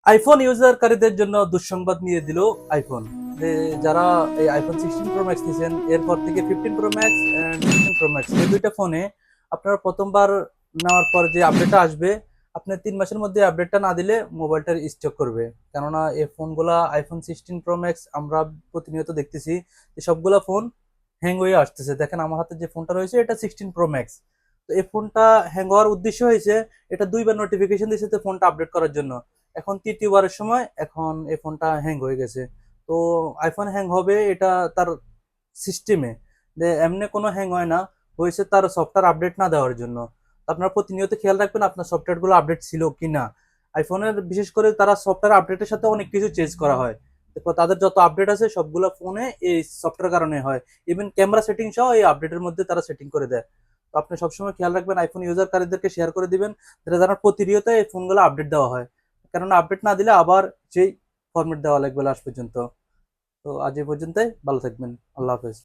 IPhone ইউজারকারীদের জন্য দুঃসংবাদ নিয়ে দিল আইফোন। যে যারা এই আইফোন 16 প্রো ম্যাক্স নিয়েছেন, এরপর থেকে 15 Pro Max and 16 Pro Max এই দুইটা ফোনে আপনার প্রথমবার নেওয়ার পর যে আপডেটটা আসবে, আপনার 3 মাসের মধ্যে আপডেটটা না দিলে মোবাইলটার স্টক করবে। কেননা এই ফোনগুলা আইফোন 16 প্রো ম্যাক্স আমরা প্রতিনিয়ত দেখতেছি যে সবগুলা ফোন হ্যাং হয়ে আসতেছে। দেখেন আমার হাতে যে ফোনটা রয়েছে এটা 16 প্রো ম্যাক্স। তো এই ফোনটা হ্যাং হওয়ার উদ্দেশ্য হয়েছে, এটা দুইবার নোটিফিকেশন দিয়েছে তো ফোনটা আপডেট করার জন্য। এখন তৃতীয়বারের সময় এখন এই ফোনটা হ্যাং হয়ে গেছে। তো আইফোন হ্যাং হবে এটা তার সিস্টেমে, যে এমনি কোনো হ্যাং হয় না, হয়েছে তার সফটওয়্যার আপডেট না দেওয়ার জন্য। তো আপনারা প্রতিনিয়ত খেয়াল রাখবেন আপনার সফটওয়্যারগুলো আপডেট ছিল কিনা। আইফোনের বিশেষ করে তারা সফটওয়্যার আপডেটের সাথে অনেক কিছু চেঞ্জ করা হয়। তো তাদের যত আপডেট আছে সবগুলো ফোনে এই সফটওয়্যার কারণে হয়। ইভেন ক্যামেরা সেটিং সহ এই আপডেটের মধ্যে তারা সেটিং করে দেয়। তো আপনি সবসময় খেয়াল রাখবেন আইফোন ইউজারকারীদেরকে শেয়ার করে দিবেন, যাতে যেন প্রতিনিয়ত এই ফোনগুলো আপডেট দেওয়া হয়। কেননা আপডেট না দিলে আবার সেই ফরম্যাট দেওয়া লাগবে লাস্ট পর্যন্ত। তো আজ এই পর্যন্তই, ভালো থাকবেন। আল্লাহ হাফেজ।